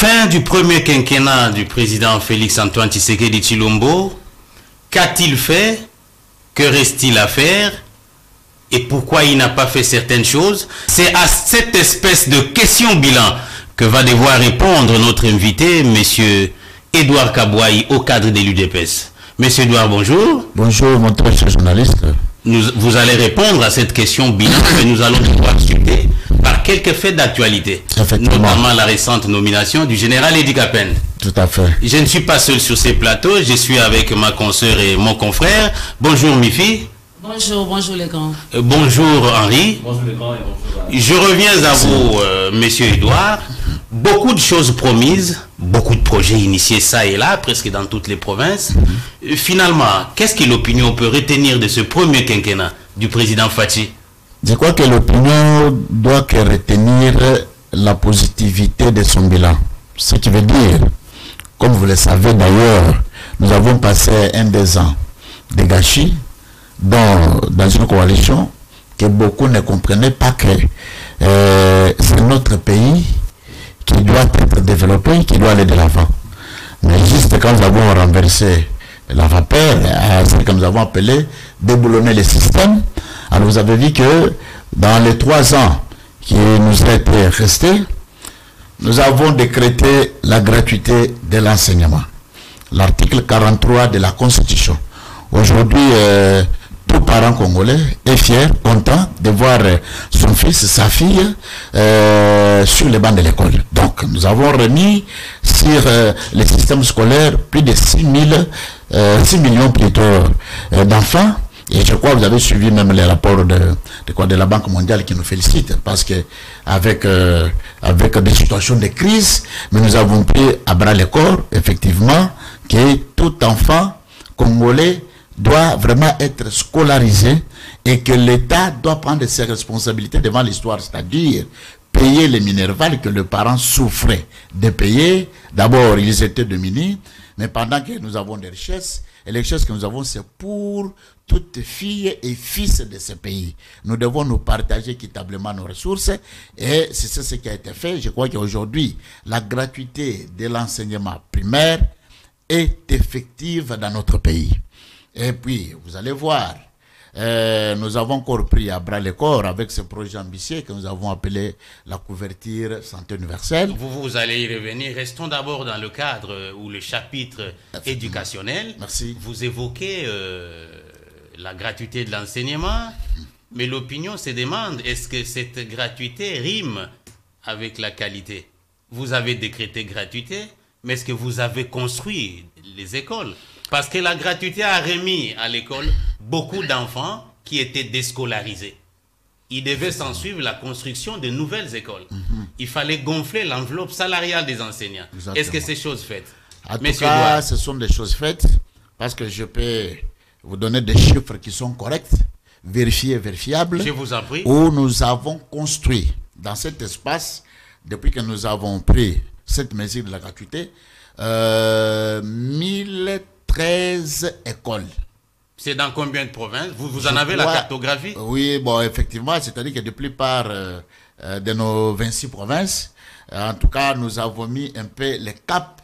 fin du premier quinquennat du président Félix-Antoine Tshisekedi Tshilombo, qu'a-t-il fait? Que reste-t-il à faire? Et pourquoi il n'a pas fait certaines choses? C'est à cette espèce de question bilan que va devoir répondre notre invité, monsieur Edouard Kabouaï, au cadre de l'UDPS. Monsieur Edouard, bonjour. Bonjour, mon très cher journaliste. Vous allez répondre à cette question bilan que nous allons devoir discuter par quelques faits d'actualité, notamment la récente nomination du général Edi Kapende. Tout à fait. Je ne suis pas seul sur ces plateaux, je suis avec ma consoeur et mon confrère. Bonjour Mifi. Bonjour, bonjour les grands. Bonjour Henri. Bonjour les grands et bonjour. Je reviens à vous, monsieur Edouard. Beaucoup de choses promises, beaucoup de projets initiés ça et là, presque dans toutes les provinces. Finalement, qu'est-ce que l'opinion peut retenir de ce premier quinquennat du président Fachi? Je crois que l'opinion doit que retenir la positivité de son bilan. Ce qui veut dire, comme vous le savez d'ailleurs, nous avons passé 1-2 ans de gâchis dans une coalition que beaucoup ne comprenaient pas que c'est notre pays qui doit être développé, qui doit aller de l'avant. Mais juste quand nous avons renversé la vapeur, ce que nous avons appelé déboulonner le système, alors vous avez vu que dans les 3 ans qui nous ont été restés, nous avons décrété la gratuité de l'enseignement. L'article 43 de la Constitution. Aujourd'hui, tout parent congolais est fier, content de voir son fils, sa fille sur les bancs de l'école. Donc, nous avons remis sur le système scolaire plus de 6 millions plutôt d'enfants. Et je crois que vous avez suivi même les rapports de la Banque mondiale qui nous félicite parce que avec des situations de crise, mais nous avons pris à bras le corps, effectivement, que tout enfant congolais doit vraiment être scolarisé et que l'État doit prendre ses responsabilités devant l'histoire, c'est-à-dire payer les minervales que les parents souffraient de payer. D'abord, ils étaient démunis, mais pendant que nous avons des richesses, et les richesses que nous avons, c'est pour toutes filles et fils de ce pays. Nous devons nous partager équitablement nos ressources et c'est ce qui a été fait. Je crois qu'aujourd'hui, la gratuité de l'enseignement primaire est effective dans notre pays. Et puis, vous allez voir, nous avons encore pris à bras le corps avec ce projet ambitieux que nous avons appelé la couverture santé universelle. Vous allez y revenir. Restons d'abord dans le cadre ou le chapitre éducationnel. Merci. Vous évoquez la gratuité de l'enseignement, mais l'opinion se demande, est-ce que cette gratuité rime avec la qualité? Vous avez décrété gratuité, mais est-ce que vous avez construit les écoles? Parce que la gratuité a remis à l'école beaucoup d'enfants qui étaient déscolarisés. Il devait s'en suivre la construction de nouvelles écoles. Il fallait gonfler l'enveloppe salariale des enseignants. Est-ce que c'est chose faite? En tout cas, ce sont des choses faites parce que je peux vous donner des chiffres qui sont corrects, vérifiés, vérifiables. Je vous en prie. Où nous avons construit dans cet espace, depuis que nous avons pris cette mesure de la gratuité, 1013 écoles. C'est dans combien de provinces? Vous en avez la cartographie? Oui, bon, effectivement, c'est-à-dire que de plupart de nos 26 provinces, en tout cas, nous avons mis un peu les caps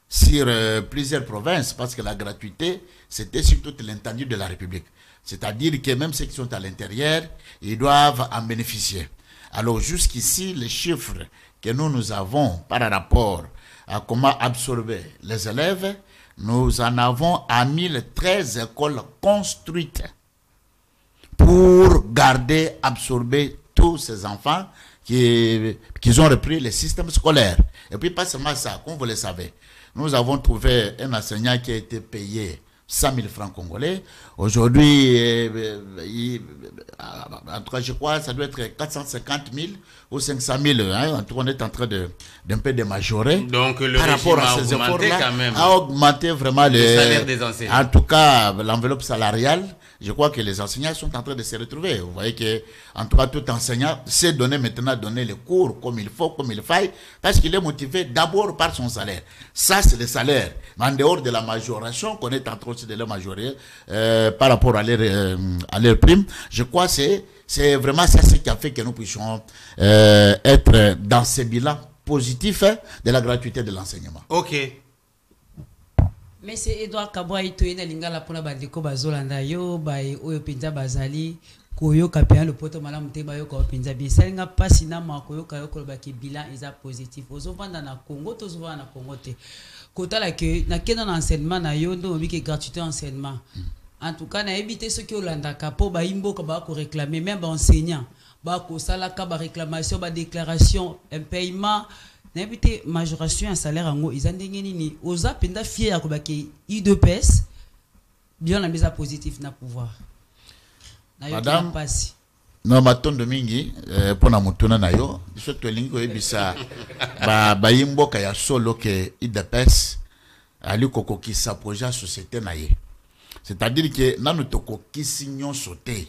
sur plusieurs provinces parce que la gratuité, c'était sur toute l'étendue de la République. C'est-à-dire que même ceux qui sont à l'intérieur, ils doivent en bénéficier. Alors, jusqu'ici, les chiffres que nous avons par rapport à comment absorber les élèves, nous en avons à 1013 écoles construites pour garder, absorber tous ces enfants qui ont repris le système scolaire. Et puis pas seulement ça, comme vous le savez, nous avons trouvé un enseignant qui a été payé 100 000 francs congolais. Aujourd'hui, en tout cas, je crois que ça doit être 450 000 ou 500 000. Hein. En tout cas, on est en train d'un peu de majorer. Donc, le par rapport à ces efforts-là, a augmenté vraiment le salaire des enseignants. En tout cas, l'enveloppe salariale, je crois que les enseignants sont en train de se retrouver. Vous voyez que, en tout cas, tout enseignant sait maintenant donner les cours comme il faut, comme il faille, parce qu'il est motivé d'abord par son salaire. Ça, c'est le salaire. Mais en dehors de la majoration, qu'on est en train de les majorer par rapport à leur prime, je crois que c'est vraiment ça ce qui a fait que nous puissions être dans ce bilan positif de la gratuité de l'enseignement. Ok. Mais c'est Edouard Kabwa itoyena lingala pona bandeko bazolanda yo bay oyo penza bazali koyo kapia le poto malamu te bayo ko penza bisalinga pasi na makoyo kayo ko ba ki bilan eza positif ozovanda na Congo tozovanda na Congo te kotala ke na kena na enseignement na yo ndo bi ke gratuité enseignement en tout cas na éviter ce qui olanda kapo ba imbo ka ba ko réclamer même ba enseignant ba ko sala ka ba réclamation ba déclaration un paiement n'habité majoration un salaire en haut ils ont ni oza penda fier ko ba ke I2PS bien la mise à positif na pouvoir na yo Madame passe non matondo mingi pona mutuna na yo biso to lingi ko ebisa ba yimboka ya solo ke I2PS ali kokokisa projet société na ye. C'est-à-dire que nanu tokokisi nyonso te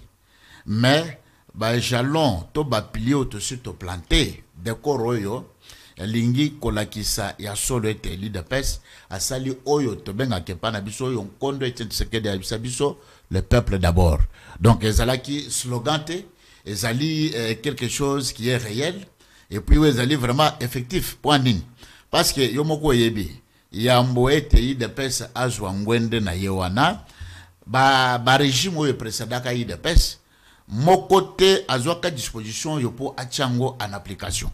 mais ba jalon to ba pilier to sur to planter décor oyo lingi kolakisa ya solo ete I2PS asali oyo to benga kepa na biso oyo nkondo ete sekede ya biso le peuple d'abord. Donc ezalaki slogan te ezali quelque chose qui est réel et puis ezali vraiment effectif point nini parce que yo moko yebi yambo ete I2PS azwa ngwende na yewana ba régime oyo précédaka I2PS moko te azwaka disposition yo po achango en application.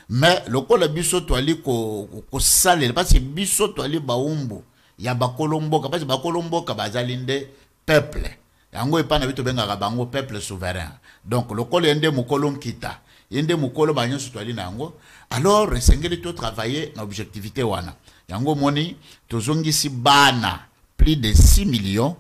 Mais le col biso toali ko sale parce que biso toali baumbu ya bakolombo parce que bakolombo ka bazalinde peuple yango epana bito benga bango peuple souverain. Donc le col yende mukolom kita yende mukolo banyoso toali nango alors resengeli to travailler na objectivité wana yango moni tozongisi bana plus de 6 millions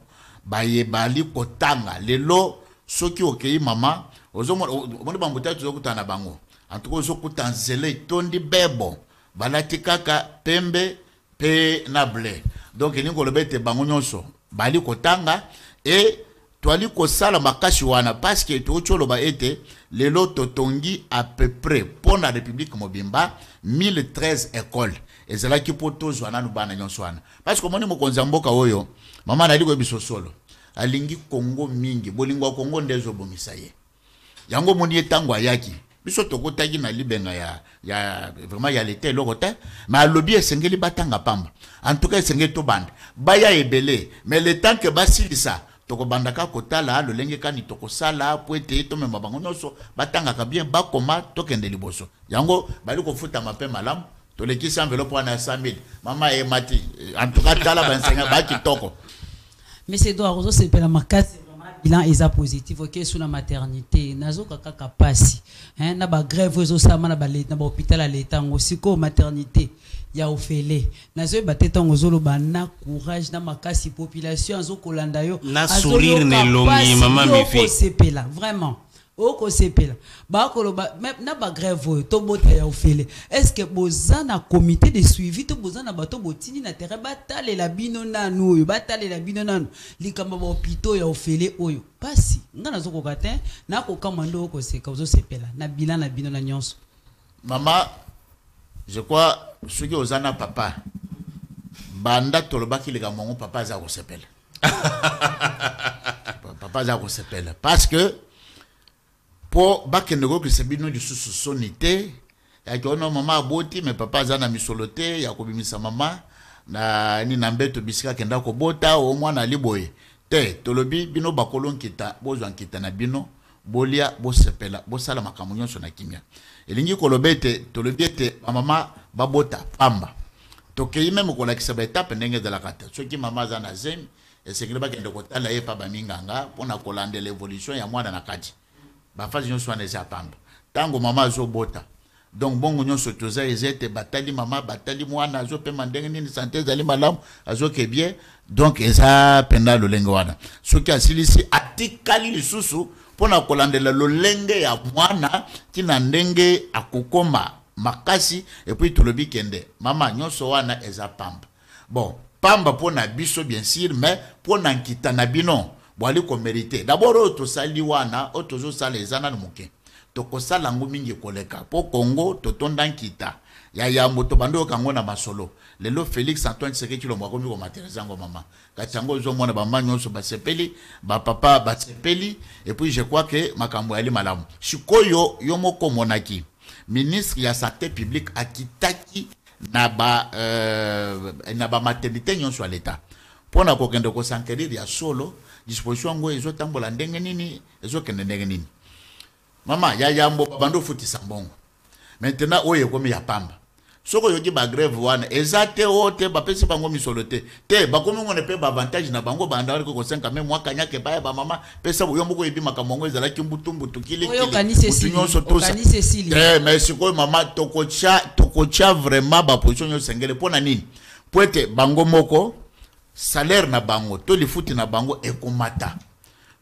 baye bali kotanga lelo soki okei mama ozomo moni bambuta tozokutana bango en tout cas ozokuta nzele tondi bebo balati kaka pembe pe na blé donc ni kolobete bango nyonso bali kotanga et toali kosala makasi wana parce que tocholoba ete lelo totongi à peu près pour la République mobimba 1013 écoles ezalaki po tozwa nanu bana nyonso wana parce que moni mokonzi mboka oyo mama nali ko biso solo alingi Congo mingi bolingo Congo ndezo bomisa ye yango moni etango ayaki biso tokotaki na libenga ya vraiment ya l'été lokota mais lobby esengeli batanga pamba en tout cas esengeli to bande baya ebele mais le temps que basilisa tokobandaka kotala lolenge kani tokosala po ete to mema bango nyonso batanga ka bien bakoma tokende liboso yango bali kofuta mape malamu tolekisa enveloppe wana 100 000 mama e mati en tout cas tala bansenga ba kitoko mais c'est doit ozo c'est la makasi bilan est positif OK sur la maternité nazo kaka pasi hein na ba grève ozo sama na ba hôpital à l'état aussi ko maternité ya ofele nazo bateta ngozolo bana courage na makasi population azo kolanda yo na sourire ne longi mama mifi sepela vraiment oko sepela ba koloba même na ba grève to bota ya ofele est-ce que bozana comité de suivi to bozana bato botini na terrain batale la bino nanu oyo batale la bino nanu likamba ba hôpitaux ya ofele oyo pasi ngana zoko katin na ko kamando oko seka ozo sepela na bilan na bino na nyonso mama je crois ce que ozana papa banda tolobaki le gamongo papa za ko sepela papa za ko sepela parce que pour bakendego que c'est bino du sous-sonité ya kono mama aboti mais papa zana misolote ya kobimisa mama na ni nambeto bisika kenda ko bota o mwana liboye te tolobi bino bakolon kita bozwa kita na bino bolia bosepela bosala makamunyo so na kimia elingi kolobete tolobi ete mama babota pamba tokei même ko la kisaba étape ndenge de la kata soki mama zana zem esengeli bakende kotala ye pa baminganga pona kolande l'évolution ya mwana na kati bafazi nyonso wana eza pamba tango mama azobota donc bongo nyonso toza ezete batali mama batali mwana azopema ndenge nini santé ezali malamu azoke bien donc eza penda lolenge wana soki asilisi atikali lisusu mpona kolandela lolenge ya mwana tina ndenge akokoma makasi epuis tolobi kende mama nyonso wana eza pamba bon pamba mpona biso bien sûr mais mpona nkita na bino boali ko mériter d'abord auto sali wana auto zo sala ezana na muke toko sala ngo mingi koleka po Congo totonda nkita ya moto bando kango na masolo lelo Félix Antoine Tshisekedi Tshilombo ko mi ko materizango mama kachango zo mona bamba nyonso basepeli ba papa basepeli et puis je crois que makambo ali malamu sikoyo yo moko monaki ministre ya santé publique akitaki na ba maternité nyonso ya l'État. Pona kokende ko s'enquérir ya solo disposition ngo ezotambola ndenge nini ezokende ndenge nini. Mama ya yambo bando futi sambongo. Maintenant oye komi ya pamba. Soko yoki ba grève wana ezate ote ba pesi bango misolote. Te ba komi ngone pe ba avantage na bango banda ko 5 même moi kanya ke ba mama pesa boyo moko yebi makamongo ezala kimbutumbu tukili kili. Nyonso to ça. Mais siko mama tokocha vraiment ba position yo sengele pona nini? Poete bango moko salaire na bango to li futi na bango ekomata.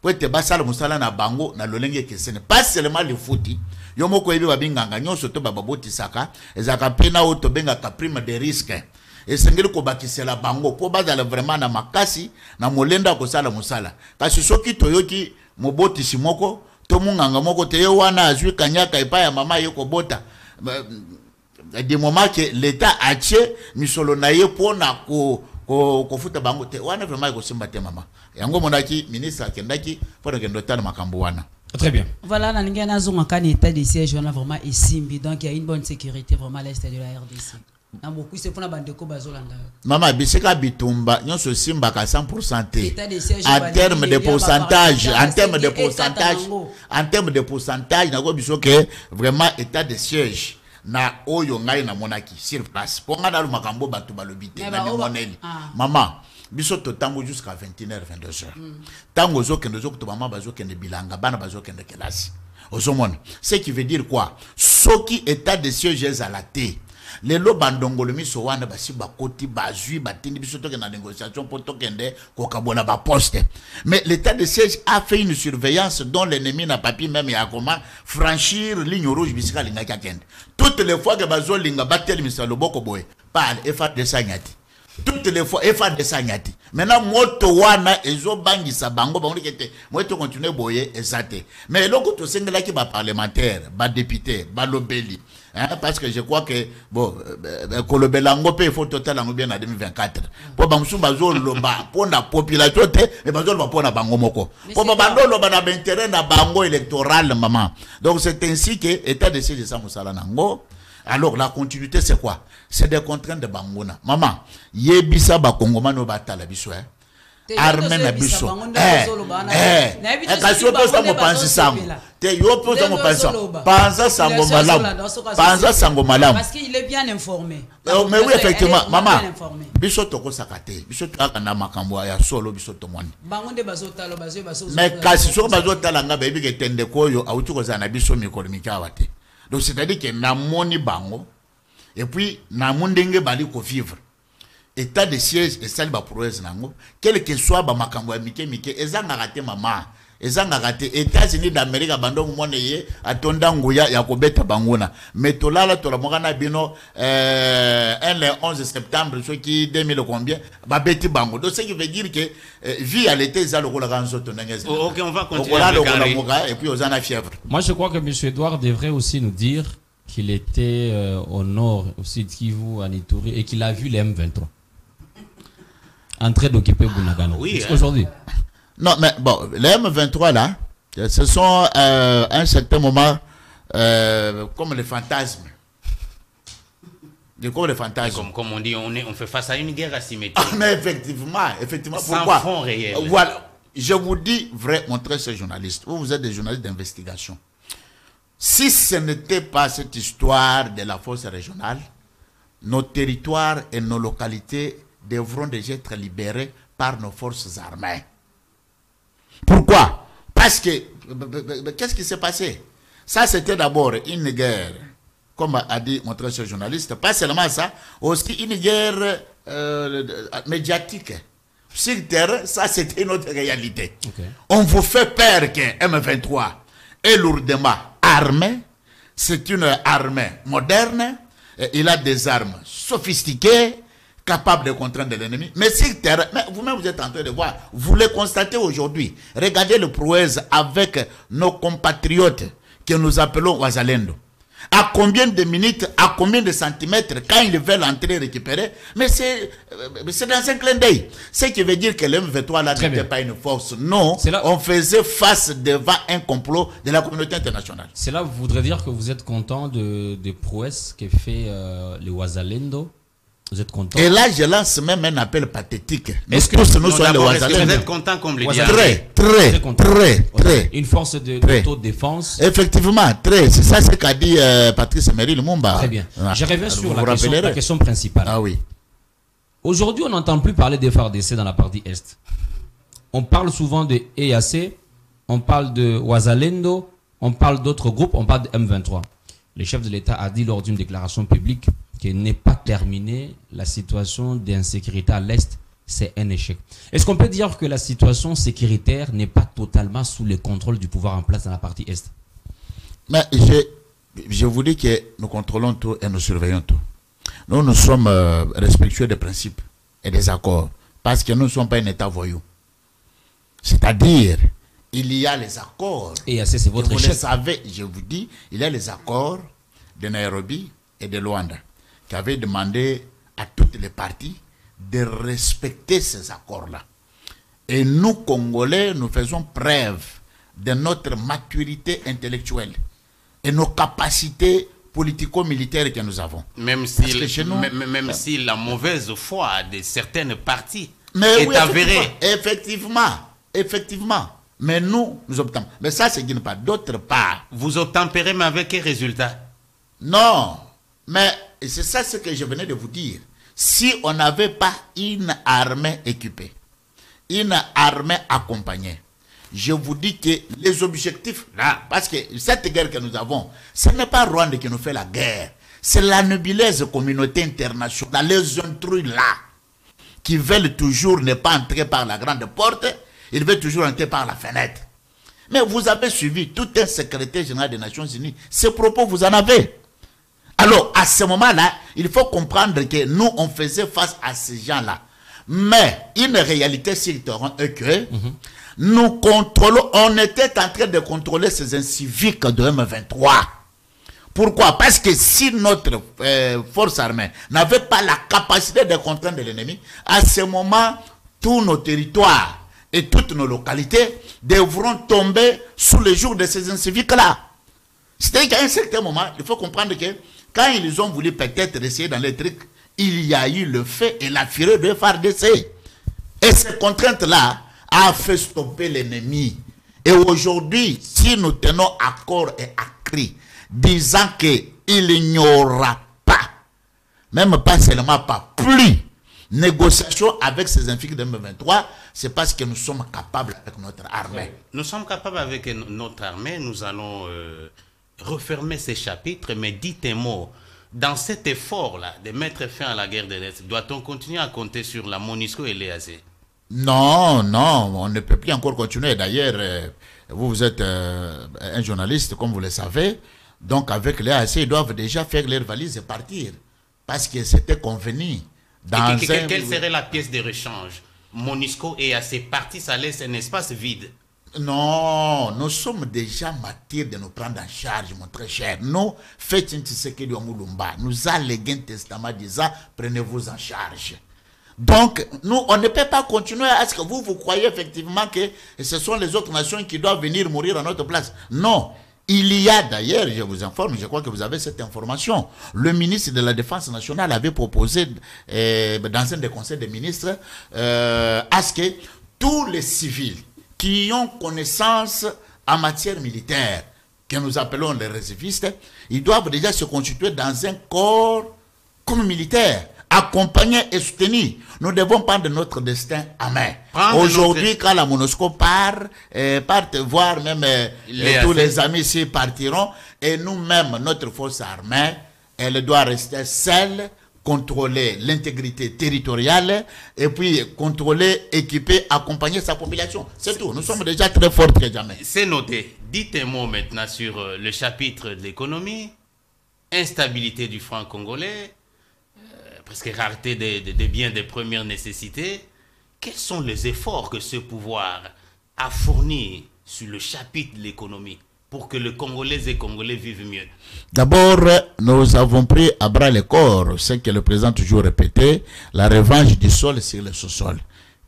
Poete basala musala na bango na lolenge kesene. Pas seulement li futi yo moko yebi babinganga nyonso to baboti saka ezaka pena auto benga ka prime de risque esengeli ko bakisela bango po bazala vraiment na makasi na molenda ko sala musala kasi soki toyoki moboti simoko to munganga moko te wana azwi kanyaka epa ya mama yeko bota des moments que l'état a tché misolo na ye pona ko futa bango te wana vraiment ko simba te mama yango monaki ministre akendaki pona kendo tana makambo wana. Très bien. Voilà, la Ningana Zonga kan état de siège, on a vraiment Simbi, donc il y a une bonne sécurité vraiment à l'est de la RDC. Dans beaucoup, c'est pour la bande de Kobazolanda. Maman, Bisseka Bitumba, nous sommes Simba à 100%. En termes de pourcentage, en termes de pourcentage, nous avons que vraiment état de siège. Na oyo ngai na monaki sur place. Pour nga dalu makambo batu balobite na moneli. Maman, biso to tango jusqu'à 21h 22h. Tango zo kende zo to mama bazo kende bilanga bana bazo kende kelasi. Ozomona. Ce qui veut dire quoi? Soki état de siège à la té. Les lo bandongo le miso wana basi bakoti bazui batindi biso to kende négociation pour to kende ko kabona ba poste. Mais l'état de siège a fait une surveillance dont l'ennemi n'a pas pu même ya comment franchir ligne rouge bisika linga kakende. Toutes les fois que bazo linga batel misalo boko boy parle et fa de sanyati. Toutes les fois et fa de sanyati. Maintenant moto wana ezo bangisa bango bango kete moto continuer boye ezate. Mais loko to sengela ki ba parlementaire, ba député, ba lobeli. Hein, parce que je crois que bon Kolobelango pe faut total en bien en 2024. Pour bamsu bazo loba pour la population te mais bazo va pour na bango moko. Pour bando loba na intérêt na bango électoral maman. Donc c'est ainsi que état de siège ça musala nango. Alors la continuité c'est quoi? C'est des contraintes de bangona. Maman, yebisa ba kongomano batala biso hein. Armée na biso. Kasi opo sa mo pansi sango. Te yo opo sa mo pansi. Panza sango malamu. Panza sango malamu. Parce qu'il est bien informé. Mais oui effectivement, maman. Biso toko sakate. Biso taka na makambo ya solo biso to mwani. Bangonde bazotalo bazo. Mais kasi soko bazotala nga bebi ke tende koyo auti ko za na biso mikolo mikawate. Donc c'est-à-dire que na moni bango et puis na mundenge bali ko vivre. État de siège et salba prouesse nango quel que soit ba makambo ya mike ezanga raté mama ezanga raté États-Unis d'Amérique bando mone ye atonda nguya ya kobeta bangona mais tolala tola mokana bino le 11 septembre ce qui 2000 combien ba beti bango donc ce qui veut dire que vie à l'été ça le kola kanzo tonengeza. OK, on va continuer avec et puis aux ana fièvre. Moi je crois que monsieur Edouard devrait aussi nous dire qu'il était au nord au sud Kivu à Ituri et qu'il a vu les M23 en train d'occuper Bunagana. Oui, aujourd'hui. Non, mais bon, les M23 là, ce sont à un certain moment comme les fantasmes. Comme les fantasmes. Comme on dit, on fait face à une guerre asymétrique. Ah, mais effectivement. Sans pourquoi? fond réel. Voilà. Je vous dis vrai, mon très cher journaliste, vous êtes des journalistes d'investigation. Si ce n'était pas cette histoire de la force régionale, nos territoires et nos localités devront déjà être libérés par nos forces armées. Pourquoi? Parce que, qu'est-ce qui s'est passé? Ça, c'était d'abord une guerre, comme a dit mon très cher journaliste, pas seulement ça, aussi une guerre médiatique. Sur terre, ça, c'était une autre réalité. Okay. On vous fait peur que M23 est lourdement armé, c'est une armée moderne, il a des armes sophistiquées, capable de contraindre l'ennemi. Mais sur terre, vous-même vous êtes en train de voir, vous le constatez aujourd'hui. Regardez le prouesse avec nos compatriotes que nous appelons Wazalendo. À combien de minutes, à combien de centimètres, quand ils veulent entrer récupérer. Mais c'est dans un clin d'œil. Ce qui veut dire que le M23 là n'était pas une force. Non, on faisait face devant un complot de la communauté internationale. Cela voudrait dire que vous êtes content des prouesses que fait le Wazalendo. Vous êtes content? Et là, je lance même un appel pathétique. Est-ce que vous êtes content comme le dit? Très. Une force d'autodéfense. Effectivement, très. C'est ça ce qu'a dit Patrice Emery Lumumba. Très bien. Je reviens sur la question principale. Ah oui. Aujourd'hui, on n'entend plus parler des FARDC dans la partie Est. On parle souvent de EAC, on parle de Wazalendo, on parle d'autres groupes, on parle de M23. Le chef de l'État a dit lors d'une déclaration publique qu'il n'est pas terminé la situation d'insécurité à l'Est, c'est un échec. Est-ce qu'on peut dire que la situation sécuritaire n'est pas totalement sous le contrôle du pouvoir en place dans la partie Est? Mais je vous dis que nous contrôlons tout et nous surveillons tout. Nous sommes respectueux des principes et des accords parce que nous ne sommes pas un État voyou. C'est-à-dire, il y a les accords. Et c'est votre échec. Vous le savez, je vous dis, il y a les accords de Nairobi et de Luanda qui avaient demandé à toutes les parties de respecter ces accords-là. Et nous, Congolais, nous faisons preuve de notre maturité intellectuelle et nos capacités politico-militaires que nous avons. Même si la mauvaise foi de certaines parties est avérée. Effectivement. Mais nous optons. Mais ça, c'est d'une part. D'autre part. Vous obtempérez, mais avec quel résultat? Non. Mais c'est ça ce que je venais de vous dire. Si on n'avait pas une armée équipée, une armée accompagnée, je vous dis que les objectifs là, parce que cette guerre que nous avons, ce n'est pas Rwanda qui nous fait la guerre. C'est la nébuleuse communauté internationale, les intrus là, qui veulent toujours ne pas entrer par la grande porte, ils veulent toujours entrer par la fenêtre. Mais vous avez suivi tout un secrétaire général des Nations Unies. Ces propos, vous en avez. Alors, à ce moment-là, il faut comprendre que nous, on faisait face à ces gens-là. Mais une réalité sur le terrain est que nous contrôlons, on était en train de contrôler ces inciviques de M23. Pourquoi? Parce que si notre force armée n'avait pas la capacité de contraindre l'ennemi, à ce moment, tous nos territoires et toutes nos localités devront tomber sous le joug de ces inciviques-là. C'est-à-dire qu'à un certain moment, il faut comprendre que quand ils ont voulu peut-être essayer dans les trucs, il y a eu le fait et la fureur de FARDC. Et ces contraintes-là a fait stopper l'ennemi. Et aujourd'hui, si nous tenons à corps et à cri, disant qu'il n'y aura pas, même pas seulement pas, plus négociation avec ces infiques de M23, c'est parce que nous sommes capables avec notre armée. Nous sommes capables avec notre armée, nous allons refermer ces chapitres, mais dites un mot. Dans cet effort-là de mettre fin à la guerre de l'Est, doit-on continuer à compter sur la MONUSCO et l'EAC? Non, on ne peut plus encore continuer. D'ailleurs, vous êtes un journaliste, comme vous le savez. Donc, avec l'EAC, ils doivent déjà faire leurs valises et partir. Parce que c'était convenu. Quelle serait la pièce de rechange? MONUSCO et EAC partis, ça laisse un espace vide. Non, nous sommes déjà matures de nous prendre en charge, mon très cher. Nous, faites une Tshisekedi Mulumba. Nous avons légué un testament disant, prenez-vous en charge. Donc, nous, on ne peut pas continuer à ce que vous croyez effectivement que ce sont les autres nations qui doivent venir mourir à notre place. Non. Il y a d'ailleurs, je vous informe, je crois que vous avez cette information, le ministre de la Défense nationale avait proposé dans un des conseils des ministres à ce que tous les civils qui ont connaissance en matière militaire, que nous appelons les réservistes, ils doivent déjà se constituer dans un corps comme militaire, accompagner et soutenir. Nous devons prendre notre destin à main. Aujourd'hui, quand la MONUSCO part voir même tous les amis ici partiront, et nous-mêmes, notre force armée, elle doit rester seule, contrôler l'intégrité territoriale, et puis contrôler, équiper, accompagner sa population. C'est tout. Nous sommes déjà très forts que jamais. C'est noté. Dites un mot maintenant sur le chapitre de l'économie, instabilité du franc congolais, presque rareté des biens de première nécessité. Quels sont les efforts que ce pouvoir a fournis sur le chapitre de l'économie pour que les Congolais et Congolais vivent mieux? D'abord, nous avons pris à bras le corps ce que le président a toujours répété, la revanche du sol sur le sous-sol.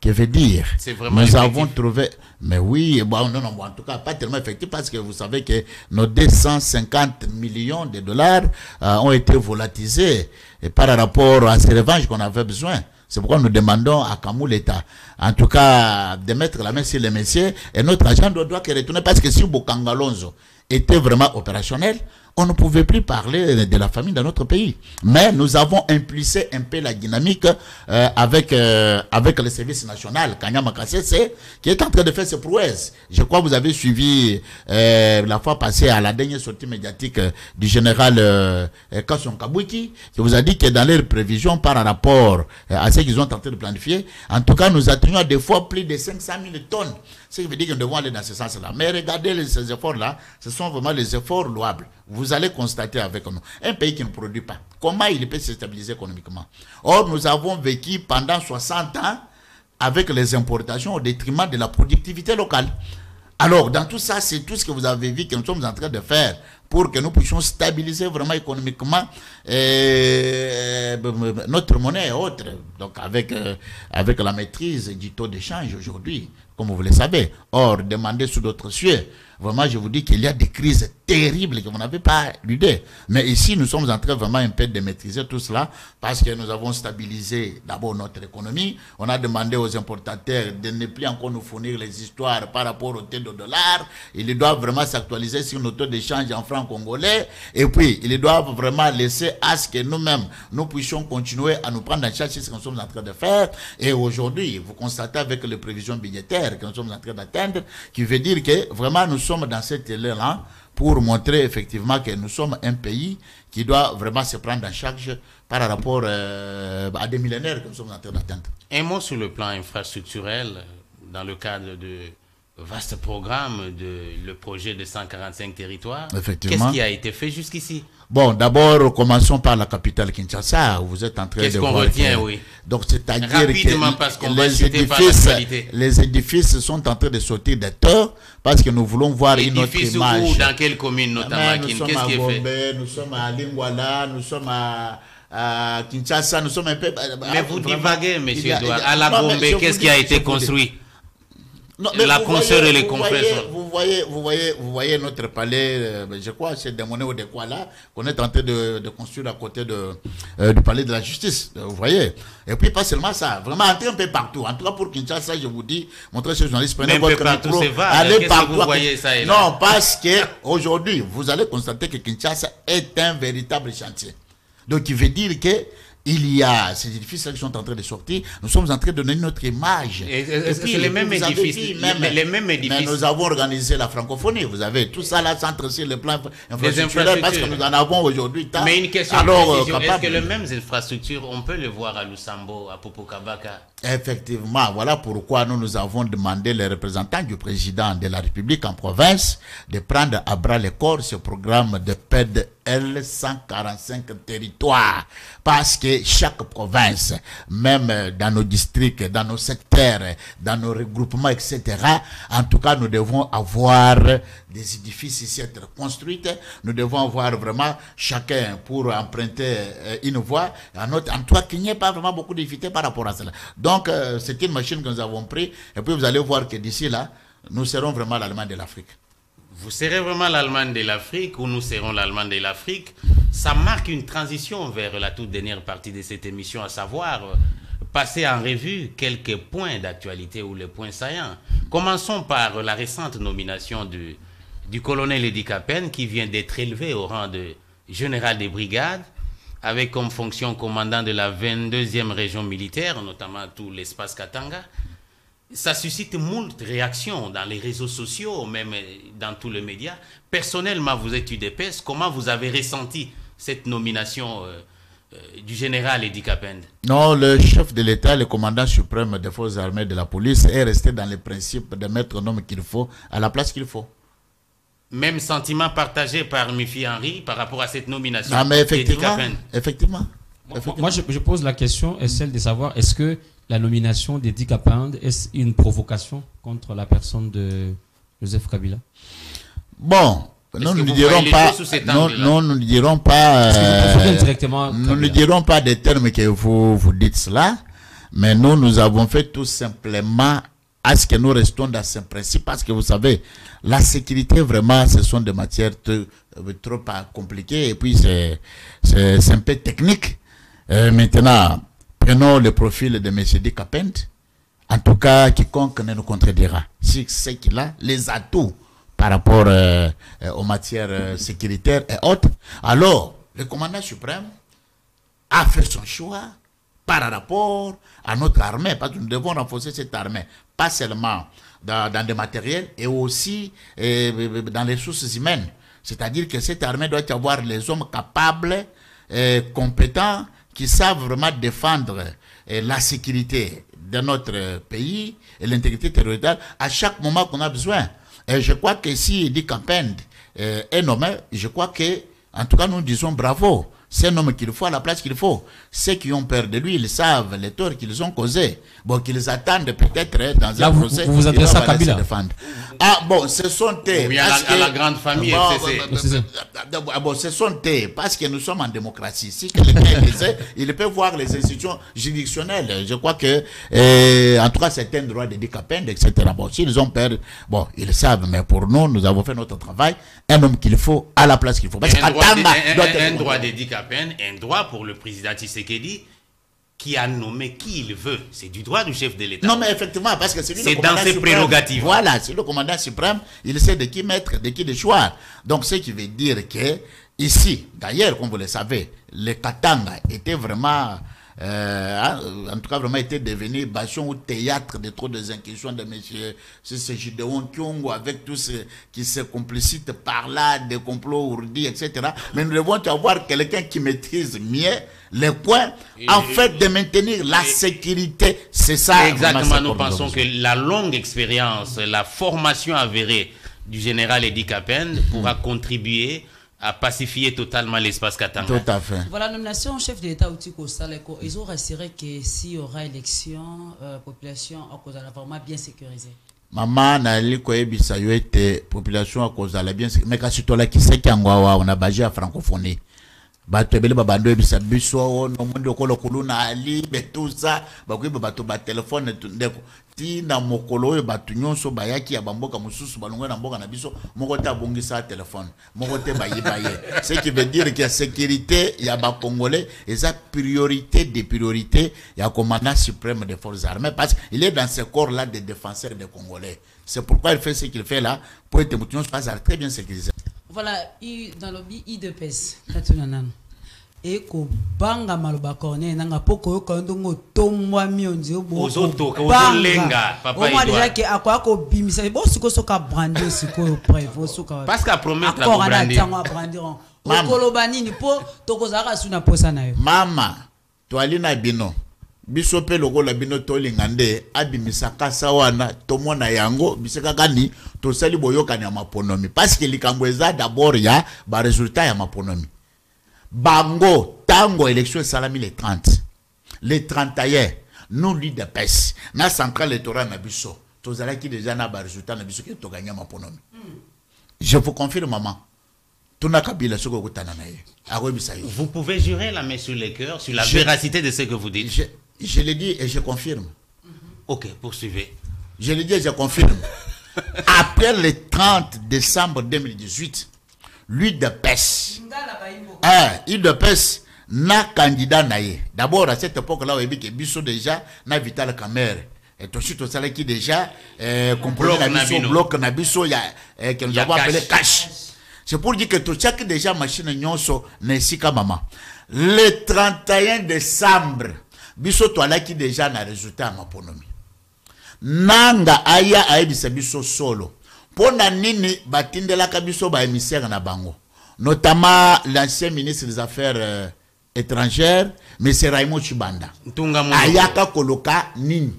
Que veut dire, nous avons trouvé, mais oui, bon, non, en tout cas, pas tellement effectif parce que vous savez que nos 250 millions de dollars ont été volatilisés et par rapport à ces revanches qu'on avait besoin. C'est pourquoi nous demandons à Kamou l'État, en tout cas, de mettre la main sur les messieurs et notre agent doit retourner parce que si Bokangalonzo était vraiment opérationnel, on ne pouvait plus parler de la famine dans notre pays. Mais nous avons impulsé un peu la dynamique avec le service national, Kanyama Kassese, qui est en train de faire ses prouesses. Je crois que vous avez suivi la fois passée à la dernière sortie médiatique du général Kasson Kabouki, qui vous a dit que dans leurs prévisions par rapport à ce qu'ils ont tenté de planifier, en tout cas, nous atteignons des fois plus de 500 000 tonnes. Ce qui veut dire que nous devons aller dans ce sens-là. Mais regardez ces efforts-là, ce sont vraiment les efforts louables. Vous allez constater avec nous, un pays qui ne produit pas, comment il peut se stabiliser économiquement? Or, nous avons vécu pendant 60 ans avec les importations au détriment de la productivité locale. Alors, dans tout ça, c'est tout ce que vous avez vu que nous sommes en train de faire pour que nous puissions stabiliser vraiment économiquement notre monnaie et autres. Donc, avec la maîtrise du taux d'échange aujourd'hui, comme vous le savez. Or, demandez sous d'autres cieux. Vraiment, je vous dis qu'il y a des crises terribles que vous n'avez pas l'idée. Mais ici, nous sommes en train vraiment un peu de maîtriser tout cela parce que nous avons stabilisé d'abord notre économie. On a demandé aux importateurs de ne plus encore nous fournir les histoires par rapport au taux de dollar. Ils doivent vraiment s'actualiser sur nos taux d'échange en francs congolais. Et puis, ils doivent vraiment laisser à ce que nous-mêmes, nous puissions continuer à nous prendre en charge ce que nous sommes en train de faire. Et aujourd'hui, vous constatez avec les prévisions budgétaires que nous sommes en train d'atteindre, qui veut dire que vraiment nous sommes dans cet élan-là pour montrer effectivement que nous sommes un pays qui doit vraiment se prendre en charge par rapport à des millénaires que nous sommes en train d'atteindre. Un mot sur le plan infrastructurel, dans le cadre de vaste programme le projet de 145 territoires. Effectivement. Qu'est-ce qui a été fait jusqu'ici? Bon, d'abord, commençons par la capitale Kinshasa, où vous êtes en train de voir. Qu'est-ce qu'on retient, oui. Donc, c'est-à-dire que les édifices sont en train de sortir des terres parce que nous voulons voir une autre image. Où, dans quelle commune notamment? Nous sommes à Gombe, nous sommes à Lingwala, nous sommes à Kinshasa, nous sommes un peu... Mais vous divaguez, monsieur Edouard. À la Gombe, qu'est-ce qui a été construit? Non, la consoeur et les compresseurs. Vous voyez notre palais, je crois, c'est des monnaies ou des quoi là, qu'on est en train de construire à côté du palais de la justice. Vous voyez. Et puis pas seulement ça, vraiment entrer un peu partout. En tout cas pour Kinshasa, je vous dis, montrez ce journaliste, prenez votre micro, allez partout. Vous voyez ça et là? Non, parce que aujourd'hui, vous allez constater que Kinshasa est un véritable chantier. Donc il veut dire que il y a ces édifices qui sont en train de sortir. Nous sommes en train de donner notre image. Et puis, les mêmes édifices. Les mêmes édifices. Mais nous avons organisé la francophonie. Vous avez tout ça là centré sur le plan infrastructurel parce que nous en avons aujourd'hui. Mais une question de précision. Est-ce que les mêmes infrastructures, on peut les voir à Lusambo, à Popokabaka? Effectivement, voilà pourquoi nous avons demandé les représentants du président de la République en province de prendre à bras le corps ce programme de PEDL 145 territoires. Parce que chaque province, même dans nos districts, dans nos secteurs, dans nos regroupements, etc., en tout cas, nous devons avoir des édifices ici être construits. Nous devons avoir vraiment chacun pour emprunter une voie. En tout cas, qu'il n'y ait pas vraiment beaucoup de difficultés par rapport à cela. Donc, c'est une machine que nous avons prise. Et puis, vous allez voir que d'ici là, nous serons vraiment l'Allemagne de l'Afrique. Vous serez vraiment l'Allemagne de l'Afrique ou nous serons l'Allemagne de l'Afrique? Ça marque une transition vers la toute dernière partie de cette émission, à savoir passer en revue quelques points d'actualité ou les points saillants. Commençons par la récente nomination du colonel Edi Kapen qui vient d'être élevé au rang de général des brigades avec comme fonction commandant de la 22e région militaire, notamment tout l'espace Katanga. Ça suscite moult réactions dans les réseaux sociaux, même dans tous les médias. Personnellement, vous êtes UDPS, comment vous avez ressenti cette nomination du général Edi Kapen? Non, le chef de l'État, le commandant suprême des forces armées de la police, est resté dans les principes de mettre l'homme qu'il faut à la place qu'il faut. Même sentiment partagé par Mifi Henry par rapport à cette nomination. Ah, mais effectivement. Moi, je pose la question, est celle de savoir, est-ce que la nomination d'Edi Kapen est une provocation contre la personne de Joseph Kabila? Bon, nous ne dirons pas, nous ne dirons pas, nous ne dirons pas des termes que vous dites cela, mais nous avons fait tout simplement à ce que nous restons dans ce principe, parce que vous savez, la sécurité vraiment, ce sont des matières trop compliquées, et puis c'est un peu technique. Maintenant, prenons le profil de M. Dick Append. En tout cas, quiconque ne nous contredira, c'est qu'il a les atouts par rapport aux matières sécuritaires et autres. Alors, le commandant suprême a fait son choix par rapport à notre armée, parce que nous devons renforcer cette armée, pas seulement dans des matériels, et aussi dans les ressources humaines. C'est-à-dire que cette armée doit avoir les hommes capables, compétents, qui savent vraiment défendre la sécurité de notre pays et l'intégrité territoriale à chaque moment qu'on a besoin. Et je crois que si Dick Append est nommé, je crois que, en tout cas, nous disons bravo. C'est un homme qu'il faut à la place qu'il faut. Ceux qui ont peur de lui, ils savent les torts qu'ils ont causés. Bon, qu'ils attendent peut-être dans un procès. Vous vous adressez à Kabila. Ah bon, ce sont eux. Oui, à la grande famille FCC. Bon, ce sont eux, parce que nous sommes en démocratie. Si quelqu'un disait, il peut voir les institutions juridictionnelles. Je crois que, en tout cas, c'est un droit de Dick Append, etc. Bon, s'ils ont peur, bon, ils savent, mais pour nous, nous avons fait notre travail. Un homme qu'il faut à la place qu'il faut. Parce un droit de Dick Append, un droit pour le président Tshisekedi, qui a nommé qui il veut. C'est du droit du chef de l'État. Non, mais effectivement, parce que c'est lui le commandant suprême. C'est dans ses prérogatives. Voilà, c'est le commandant suprême. Il sait de qui mettre, de qui de choix. Donc, ce qui veut dire que, ici, d'ailleurs, comme vous le savez, le Katanga était vraiment, en tout cas, vraiment était devenu bastion ou théâtre de trop des inquiétudes de M. Gideon Kyongo, avec tous ceux qui se complicitent par là, des complots ourdis, etc. Mais nous devons avoir quelqu'un qui maîtrise mieux les points, en fait, de maintenir la sécurité. C'est ça. Exactement, nous pensons que la longue expérience, la formation avérée du général Dick Append pourra contribuer à pacifier totalement l'espace Katanga. Tout à fait. Voilà, nomination chef de l'État Outiko Saleko, ils ont rassuré que s'il y aura élection, population à cause de la vraiment bien sécurisée. Maman n'a li koyebisa yo ete population à cause de la bien sécurisée. Mais quand tu as qui sait on a basé à francophonie. Bato ebele babando ebisa biso no mundo kolo kuluna ali betuza bakwiba bato ba telefone ndeko tina mokolo bato nyonso bayaki ya bamboka mususu balongwe na mboka na biso moko ta bongisa telefone moko te bayibaye. Ce qui veut dire que la sécurité ya ba congolais et sa priorité des priorités ya commandant suprême des forces armées, parce qu'il est dans ce corps là des défenseurs des Congolais. C'est pourquoi il fait ce qu'il fait là pour être très bien sécurisé. Voilà, dans le I2PS, et ko banga maloba corne nanga poko ko ndongo tomwa mionzi ozoto ko lenga papa il doit que akwa ko bimisa bo siko soka brandi siko prévo soka parce qu'à promettre la brandi brandiron kolobani ni po tokozaka suna posa na yo mama toalina bino biso pe lokola bino tolingande abimisa kasa wana tomona yango biseka kani tosali boyokani ya maponomi, parce que likambo eza d'abord ya ba résultat ya maponomi. Bango tango élection salami les 30 les 31 nous lui de pes na centrale électorale na biso tozala ki déjà na ba résultat na biso ki to gagner maponomi. Je vous confirme maman. Vous pouvez jurer la main sur les cœurs sur la véracité de ce que vous dites. Je le dis et je confirme. Ok, poursuivez. Je le dis et je confirme. Après le 30 décembre 2018, lui de PES, il de PES n'a candidat naïe. D'abord à cette époque-là, il y a Bisso déjà, n'a Vital Kamer. Et tout de suite, ça qui déjà bloc Nabiso, il y a que nous avons appelé cash. C'est pour dire que tout chaque déjà machine nyonso nesika maman. Le 31 décembre, Bisso toi qui déjà na résultat ma ponomi. Nanga aya aibisa biso solo. Pona nini batindela ka biso ba émissaire na bango. Notamment l'ancien ministre des Affaires étrangères, M. Raymond Chibanda. Ayaka koloka nini.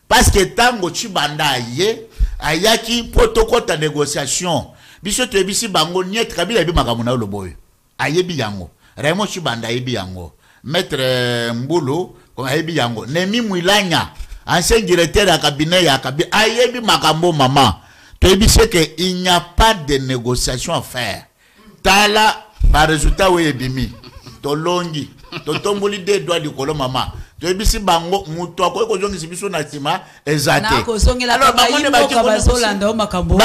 Parce que tango Chibanda aye, ayaki protocole de négociation. Biso to ebisi bango niet kabila bi makamuna lo boy. Ayebi yango. Raymond Chibanda ayebi yango. Maître Mbulu ko ayebi yango. Nemi Mwilanya, ancien directeur de cabinet ya kabila ayebi makambo mama. Tu sais qu'il n'y a pas de négociation à faire. Tala, par résultat, oui, et bimi. Tolongi. Totomboli de doigts du colo maman. Tu sais, bango, mouto, quoi, qu'on jonge, c'est na tima, exact. Alors, bango ne va pas bazolanda makambo.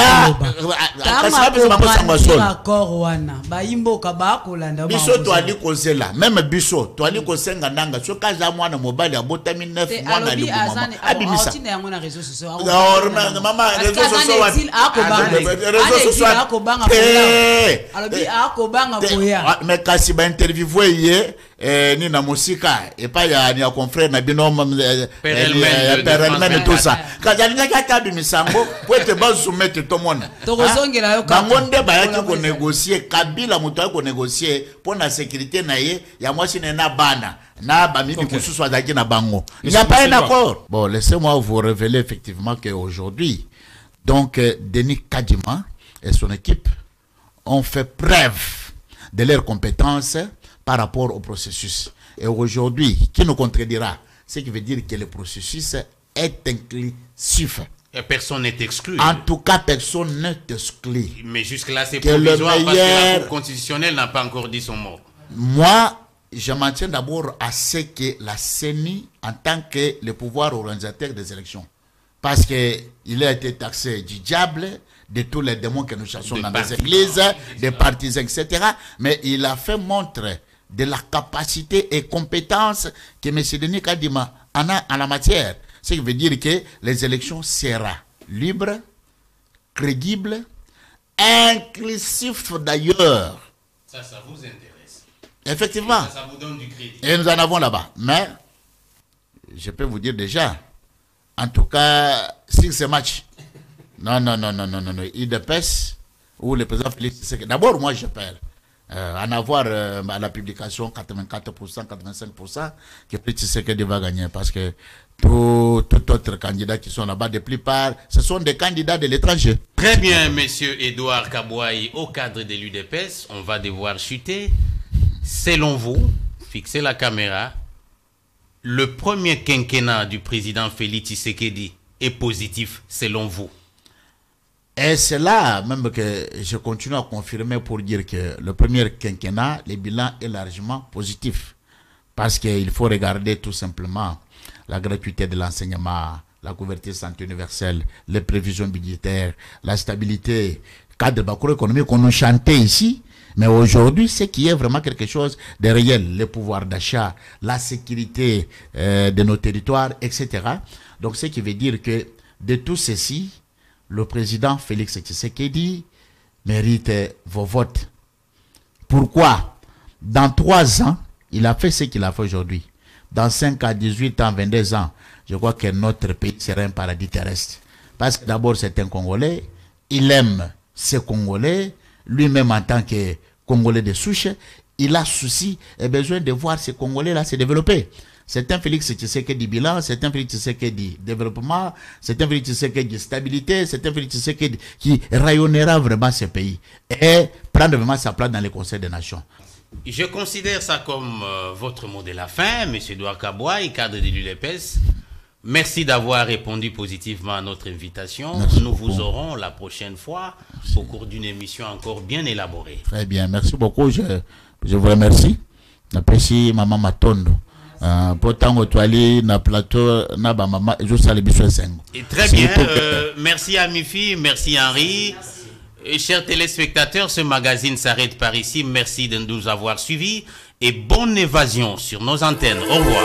Baimbo kaba kolanda. Biso to ali kozela, même biso to ali kosenga nanga, so kaza mwana mobile ya botami 9 mois na libu mama. Abimisa. Maman, réseaux sociaux wapi? Réseaux sociaux akobanga koya. Alobi akobanga koya. Mais kasi ba interview ye ni na musika et pas ya ni confrère na binôme perelmen tout ça. Kaza linga katabi misango pour te ba soumettre tout monde. Tozongela yo ka. Bangonde ba yaki ko négocier Kabila muto ko négocier pour la sécurité na ye ya mwasi na bana. Na bamimi kususu azaki na bango. Il n'y a pas un accord. Bon, laissez-moi vous révéler effectivement qu'aujourd'hui, donc Denis Kadima et son équipe ont fait preuve de leurs compétences par rapport au processus. Et aujourd'hui, qui nous contredira? Ce qui veut dire que le processus est inclusif. Et personne n'est exclu. En tout cas, personne n'est exclu. Mais jusque-là, c'est provisoire parce que la Cour constitutionnelle n'a pas encore dit son mot. Moi, je m'en tiens d'abord à ce que la CENI, en tant que le pouvoir organisateur des élections, parce qu'il a été taxé du diable, de tous les démons que nous cherchons dans les églises, des partis, etc. Mais il a fait montre de la capacité et compétence que M. Denis Kadima en a en la matière. Ce qui veut dire que les élections seront libres, crédibles, inclusifs d'ailleurs. Ça vous intéresse. Effectivement. Ça vous donne du crédit. Et nous en avons là-bas. Mais, je peux vous dire déjà, en tout cas, si ce match, non, IDPS, ou le président Félix, d'abord, moi, je perds. En avoir à la publication 84%, 85%, que Félix Tshisekedi va gagner. Parce que tout autre candidat qui sont là-bas, de plupart, ce sont des candidats de l'étranger. Très bien, monsieur Edouard Kabouaï, au cadre de l'UDPS, on va devoir chuter. Selon vous, fixez la caméra, le premier quinquennat du président Félix Tshisekedi est positif selon vous? Et c'est là même que je continue à confirmer pour dire que le premier quinquennat, le bilan est largement positif. Parce qu'il faut regarder tout simplement la gratuité de l'enseignement, la couverture santé universelle, les prévisions budgétaires, la stabilité, cadre macroéconomique qu'on a chanté ici. Mais aujourd'hui, ce qui est vraiment quelque chose de réel, le pouvoir d'achat, la sécurité de nos territoires, etc. Donc, ce qui veut dire que de tout ceci, le président Félix Tshisekedi mérite vos votes. Pourquoi? Dans 3 ans, il a fait ce qu'il a fait aujourd'hui. Dans 5 à 18 ans, 22 ans, je crois que notre pays sera un paradis terrestre. Parce que d'abord, c'est un Congolais. Il aime ces Congolais. Lui-même, en tant que Congolais de souche, il a souci et besoin de voir ces Congolais-là se développer. C'est un Félix Tshisekedi bilan, c'est un Félix Tshisekedi développement, c'est un Félix Tshisekedi stabilité, c'est un Félix Tshisekedi qui rayonnera vraiment ce pays et prendre vraiment sa place dans les conseils des nations. Je considère ça comme votre mot de la fin, M. Edouard Kabouaï, cadre de l'UDPS. Merci d'avoir répondu positivement à notre invitation. Merci Nous beaucoup. vous aurons la prochaine fois au cours d'une émission encore bien élaborée. Très bien, merci beaucoup. Je vous remercie. Merci Maman Matondo. Pourtant, toali na plateau na ba maman je salue biso sengo. Et très bien, merci à Mifi, merci Henri. Et chers téléspectateurs, ce magazine s'arrête par ici. Merci de nous avoir suivis et bonne évasion sur nos antennes. Au revoir.